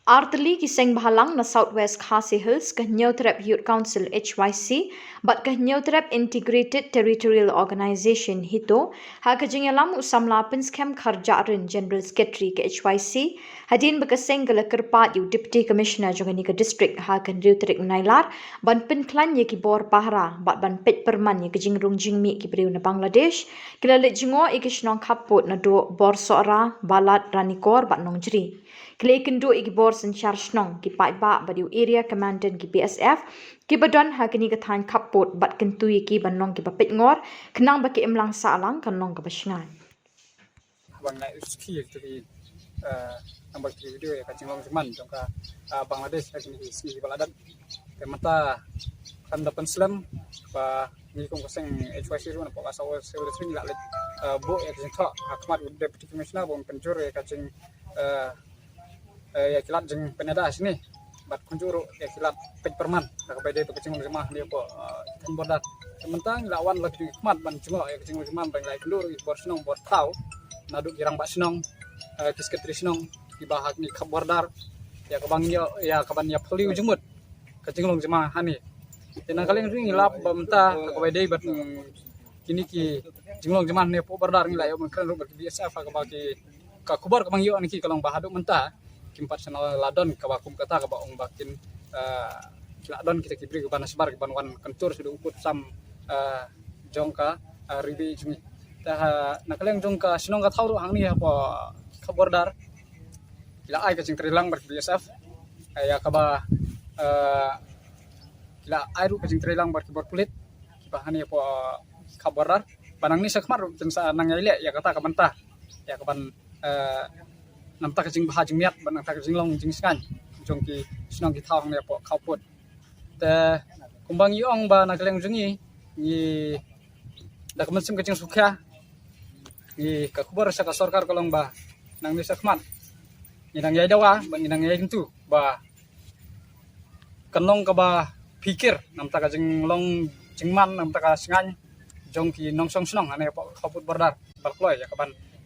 Artli kiseng bahalang na Southwest Khasi Hills ke Nyotrep Youth Council HYC bat ke Nyotrep Integrated Territorial Organization hito ha ke jengelam usamla penskem kharjarin General Secretary ke HYC hadin bekeseng gele kerpat yu Deputy Commissioner jongani ke district ha ke Nyotrep Nailar ban penklan ye ki bor pahra bat ban pet perman ye ke jingrung jingmi ki priu na Bangladesh kila le jingo ikishnong kaput na do bor sora balat ranikor bat nong jri Kile kendo igibor senchar shnong ki pai ba badiu area commandant ki BSF ki badon ha kini ka than kapot bat kentu ki banong ki bapit ngor kenang ba ki imlang sa alang kanong ka basngan bang lai uski to ki nampak video ya kacing long cuman jongka Bangladesh kacing di sini baladan kemata kan dapat Islam ba ni kong koseng HYC ru na pokasa wa sering la bo ya kacing thak akmat deputy commissioner bong penjur ya kacing ya kilat jeng penada sini bat kunjuru ya kilat pej perman ka bede to kacing jemaah dia po kan bordat sementang lawan lagi hikmat ban cuma ya kacing jemaah bang lai kendur bor senong bor tau naduk girang bak senong kisketri senong di bahag ni kabordar ya kabangnya ya kabannya peliu jemut kacing jemaah hani tenang kali ring lap bamta ka bede bat kini ki jinglong jemaah ne po bordar ni la yo mengkren ru biasa ka bagi ka kubar ka bangyo ni ki kalong bahaduk mentah kimpat senal ladon kabakum kata kabaong bakin ladon kita kibri ke bana sebar ke banwan kentur sudah ukut sam jongka ribi jumi tah nakaleng jongka sinong ka thauru hangni apa kabordar ila ai ka cing trilang ber BSF ya kaba ila ai ru ka cing trilang ber kibor kulit bahani apa kabordar panang ni sakmar jensa nang ile ya kata ka mentah ya kaban namta kacing bahajing miat ban namta kacing long jing skan jongki senong ki thang ne po khaput te kumbang yong ba na keleng jungi ni dak mensim kacing sukha ni ka kubar sa ka sarkar kolong ba nang ni sakman ni nang yai dawa ban ni nang yai tu ba kenong ka ba pikir namta kacing long jingman namta ka singan jongki nongsong senong ane po khaput bardar barkloy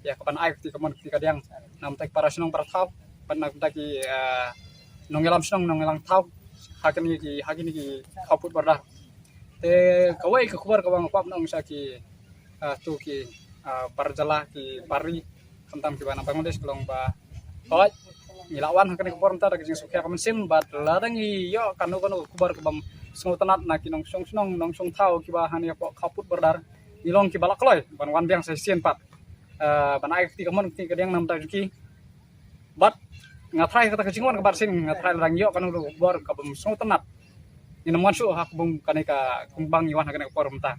ya kapan air ti kaman ti kadang nam tak para senong para thau pan nak taki nongelam senong nongelang thau hakini ki khaput barda te kawai ka kubar ka bang pap nong saki tu ki parjala ki pari kentam ki bana Bangladesh kelong ba kawai ngilawan hakini kupor ntar ki sukya kaman sim bat ladang i yo kanu kubar ka bam sengotanat na ki nong senong nong song thau ki ba hani po khaput bardar nilong ki balakloy ban wan biang sa sien pat banai ti kamon ti kadang nam ta juki bat ngatrai kata kecingon kabar sin ngatrai rangyo kan bor kabum song tenat ni namwan su hak bum kaneka kumbang yuan hakane por mta